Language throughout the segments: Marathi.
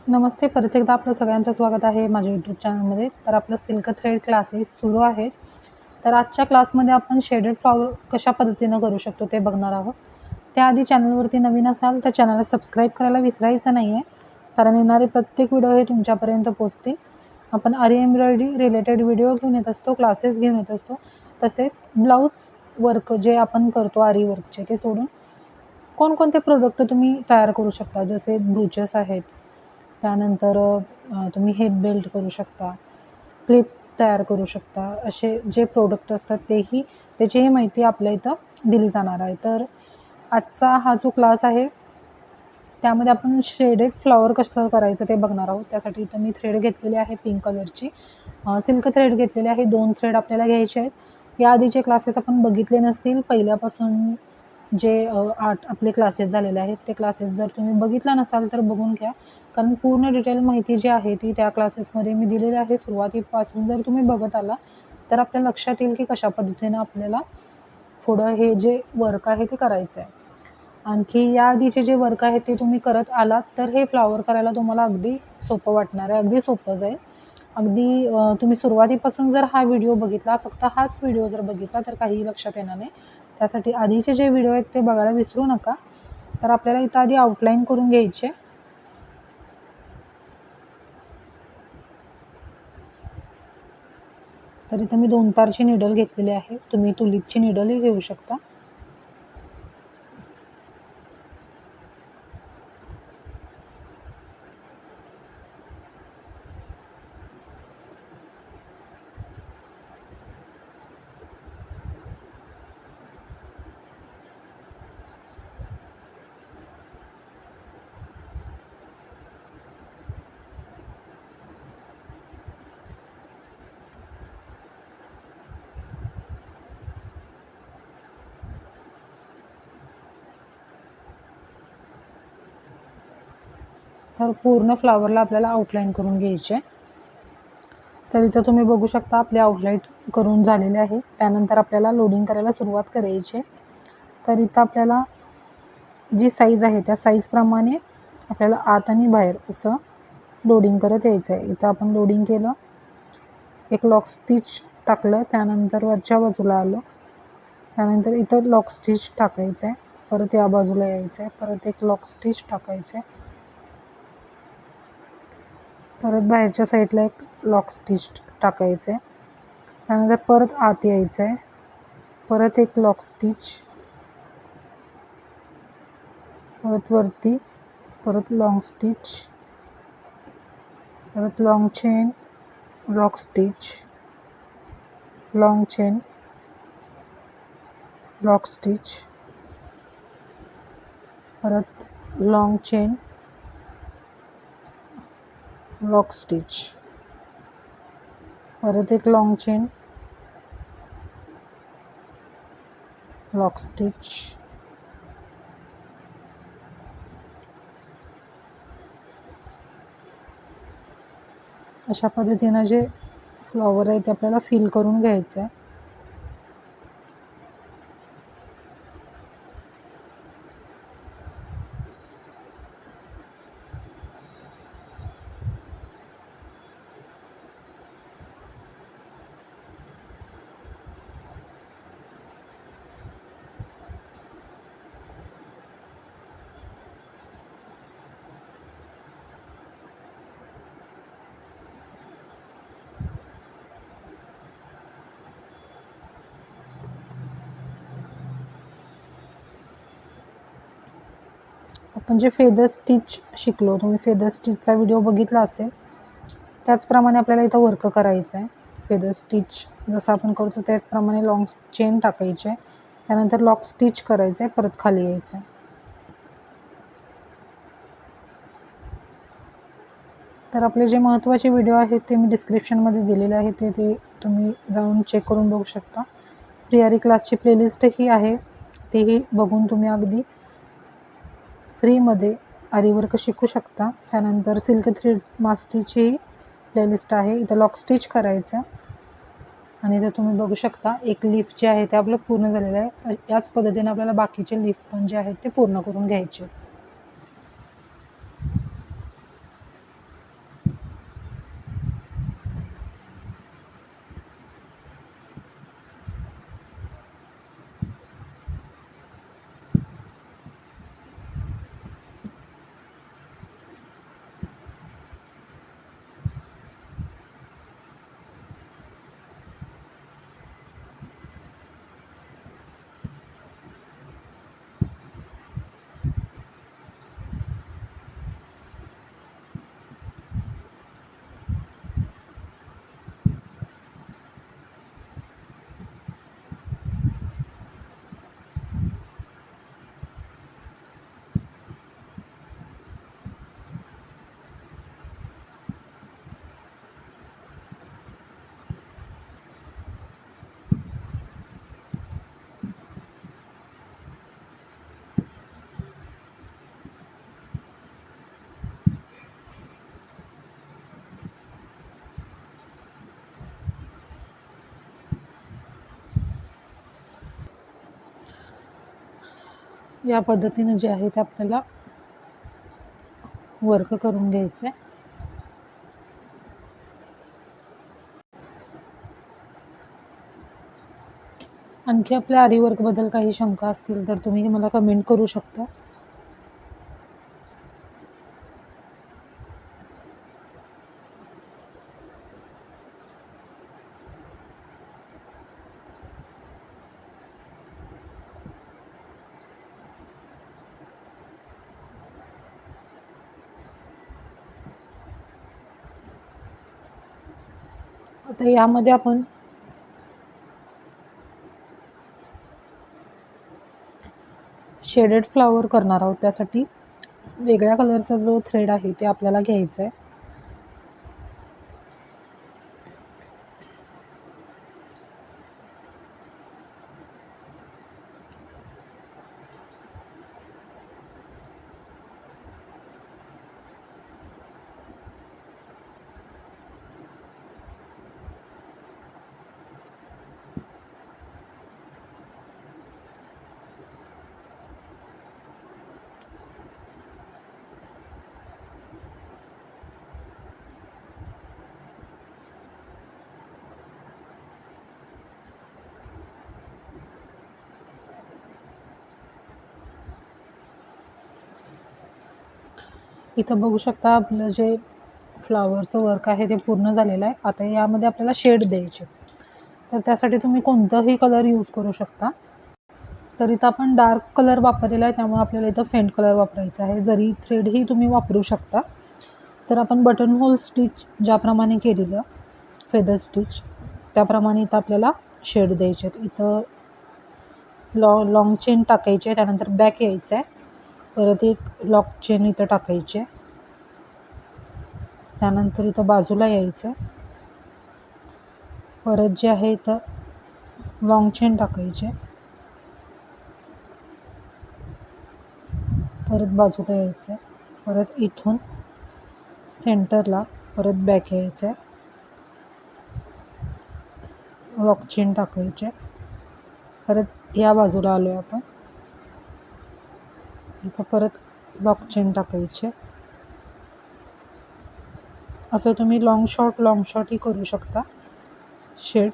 नमस्ते. परत एकदा आपलं सगळ्यांचं स्वागत आहे माझ्या यूट्यूब चॅनलमध्ये. तर आपलं सिल्क थ्रेड क्लासेस सुरू आहेत. तर आजच्या क्लासमध्ये आपण शेडेड फ्लॉवर कशा पद्धतीनं करू शकतो ते बघणार आहोत. त्याआधी चॅनलवरती नवीन असाल तर चॅनलला सबस्क्राईब करायला विसरायचं नाही आहे, कारण येणारे प्रत्येक व्हिडिओ हे तुमच्यापर्यंत पोहोचतील. आपण आरी एम्ब्रॉयडरी रिलेटेड व्हिडिओ घेऊन येत असतो, क्लासेस घेऊन येत असतो. तसेच ब्लाऊज वर्क जे आपण करतो आरी वर्कचे ते सोडून कोणकोणते प्रोडक्ट तुम्ही तयार करू शकता, जसे ब्रूचेस आहेत, त्यानंतर तुम्ही हेप बेल्ट करू शकता, क्लिप तयार करू शकता. असे जे प्रोडक्ट असतात त्याचीही माहिती आपल्या इथं दिली जाणार आहे. तर आजचा हा जो क्लास आहे त्यामध्ये आपण शेडेड फ्लॉवर कसं करायचं ते बघणार आहोत. त्यासाठी इथं मी थ्रेड घेतलेली आहे पिंक कलरची, सिल्क थ्रेड घेतलेली आहे. 2 थ्रेड आपल्याला घ्यायचे आहेत. याआधीचे क्लासेस आपण बघितले नसतील, पहिल्यापासून जे 8 आपले क्लासेस झालेले आहेत ते क्लासेस जर तुम्ही बघितला नसाल तर बघून घ्या, कारण पूर्ण डिटेल माहिती जी आहे ती त्या क्लासेसमध्ये मी दिलेली आहे. सुरुवातीपासून जर तुम्ही बघत आला तर आपल्या लक्षात येईल की कशा पद्धतीनं आपल्याला पुढं हे जे वर्क आहे ते करायचं आहे. आणखी याआधीचे जे वर्क आहे ते तुम्ही करत आलात तर हे फ्लॉवर करायला तुम्हाला अगदी सोपं वाटणार आहे, अगदी सोपं जाईल. अगदी तुम्ही सुरुवातीपासून जर हा व्हिडिओ बघितला, फक्त हाच व्हिडिओ जर बघितला तर काहीही लक्षात येणार नाही. त्यासाठी आधीचे जे व्हिडिओ आहेत ते बघायला विसरू नका. तर आपल्याला इथं आधी आउटलाईन करून घ्यायची आहे. तर इथं मी 2 तारची निडल घेतलेली आहे. तुम्ही तुलिपची निडलही घेऊ शकता. तर पूर्ण फ्लॉवरला आपल्याला आउटलाईन करून घ्यायची आहे. तर इथं तुम्ही बघू शकता आपले आउटलाईन करून झालेले आहे. त्यानंतर आपल्याला लोडिंग करायला सुरुवात करायची आहे. तर इथं आपल्याला जी साईज आहे त्या साईजप्रमाणे आपल्याला आत आणि बाहेर असं लोडिंग करत यायचं आहे. इथं आपण लोडिंग केलं, एक लॉक स्टिच टाकलं, त्यानंतर वरच्या बाजूला आलो, त्यानंतर इथं लॉक स्टिच टाकायचं आहे, परत या बाजूला यायचं आहे, परत एक लॉक स्टिच टाकायचं आहे, परत बाहेरच्या साईडला एक लॉक स्टिच टाकायचं आहे, त्यानंतर परत आत यायचं आहे, परत एक लॉक स्टिच, परत वरती, परत लॉंग स्टिच, परत long chain, lock stitch, long chain, lock stitch, परत लॉंग चेन, लॉक स्टिच, परत एक लॉंग चेन, लॉक स्टिच, अशा पद्धतीनं जे फ्लॉवर आहे ते आपल्याला फिल करून घ्यायचं आहे. आपण जे फेदर स्टिच शिकलो, तुम्ही फेदर स्टिचचा व्हिडिओ बघितला असेल, त्याचप्रमाणे आपल्याला इथं वर्क करायचं आहे. फेदर स्टिच जसं आपण करतो त्याचप्रमाणे लॉंग चेन टाकायची आहे, त्यानंतर लॉक स्टिच करायचं आहे, परत खाली यायचं आहे. तर आपले जे महत्त्वाचे व्हिडिओ आहेत ते मी डिस्क्रिप्शनमध्ये दिलेले आहेत, ते तुम्ही जाऊन चेक करून बघू शकता. फ्री आरी क्लासची प्लेलिस्टही आहे, तेही बघून तुम्ही अगदी फ्रीमध्ये आरी वर्क शिकू शकता. त्यानंतर सिल्क थ्रेड मास्टरची प्लेलिस्ट आहे, इथं लॉक स्टिच करायचं आणि इथं तुम्ही बघू शकता एक लीफ जे आहे ते आपलं पूर्ण झालेलं आहे. तर याच पद्धतीने आपल्याला बाकीचे लीफ पण जे आहेत ते पूर्ण करून घ्यायचे. या पद्धतीने जे आहे ते आपल्याला वर्क करून घ्यायचं आहे. आणखी आपल्या आरी वर्कबद्दल काही शंका असतील तर तुम्ही मला कमेंट करू शकता. आता यामध्ये आपण शेडेड फ्लावर करणार आहोत. त्यासाठी वेगळ्या कलरचा जो थ्रेड आहे ते आपल्याला घ्यायचा आहे. इथं बघू शकता आपलं जे फ्लावरचं वर्क आहे ते पूर्ण झालेलं आहे. आता यामध्ये आपल्याला शेड द्यायचे, तर त्यासाठी तुम्ही कोणताही कलर यूज करू शकता. तर इथं आपण डार्क कलर वापरलेला आहे, त्यामुळे आपल्याला इथं फेंट कलर वापरायचा आहे. जरी थ्रेडही तुम्ही वापरू शकता. तर आपण बटन होल स्टिच ज्याप्रमाणे केलेलं फेदर स्टिच त्याप्रमाणे इथं आपल्याला शेड द्यायचे आहेत. इथं लॉंग चेन टाकायची आहे, त्यानंतर बॅक यायचं आहे, परत एक लॉक चेन इथं टाकायची आहे, त्यानंतर इथं बाजूला यायचं आहे, परत जे आहे इथं लॉंग चेन टाकायचे, परत बाजूला यायचं आहे, परत इथून सेंटरला परत बॅक यायचं आहे, लॉक चेन टाकायचे, परत या बाजूला आलो आहे आपण, इथं परत लॉक चेन टाकायचे. असं तुम्ही लॉंग शॉर्टही करू शकता शेड.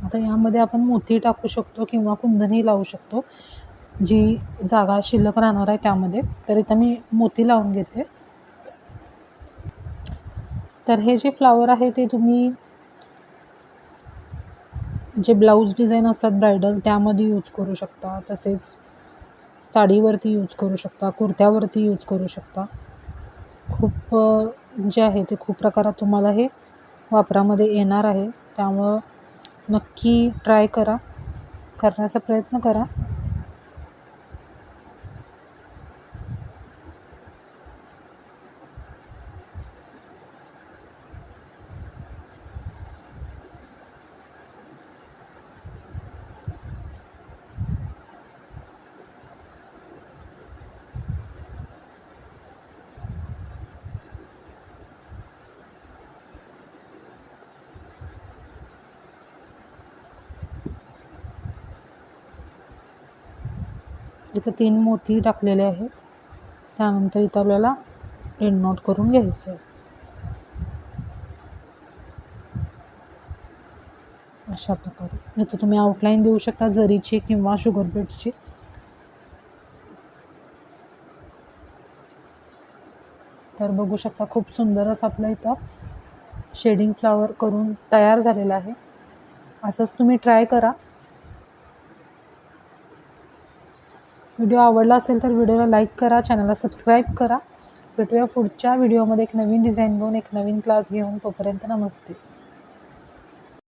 आता यामध्ये आपण मोती टाकू शकतो किंवा कुंदनही लावू शकतो, जी जागा शिल्लक राहणार आहे त्यामध्ये. तर इथं मी मोती लावून घेते. तर हे जे फ्लावर आहे ते तुम्ही जे ब्लाऊज डिझाईन असतात ब्रायडल त्यामध्ये यूज करू शकता, तसेच साडीवरती यूज करू शकता, कुर्त्यावरती यूज करू शकता. खूप जे आहे ते खूप प्रकारात तुम्हाला हे वापरामध्ये येणार आहे, त्यामुळं नक्की ट्राय करा, करण्याचा प्रयत्न करा. इथं 3 मोती टाकलेले आहेत. त्यानंतर इथं आपल्याला एंड नॉट करून घ्यायचं आहे. अशा प्रकारे इथं तुम्ही आउटलाईन देऊ शकता जरीची किंवा शुगर बीड्सची. तर बघू शकता खूप सुंदर असं आपलं इथं शेडिंग फ्लावर करून तयार झालेलं आहे. असंच तुम्ही ट्राय करा. व्हिडिओ आवडला असेल तर व्हिडिओला लाईक करा, चॅनलला सबस्क्राईब करा. भेटूया पुढच्या व्हिडिओमध्ये एक नवीन डिझाईन घेऊन, एक नवीन क्लास घेऊन. तोपर्यंत नमस्ते.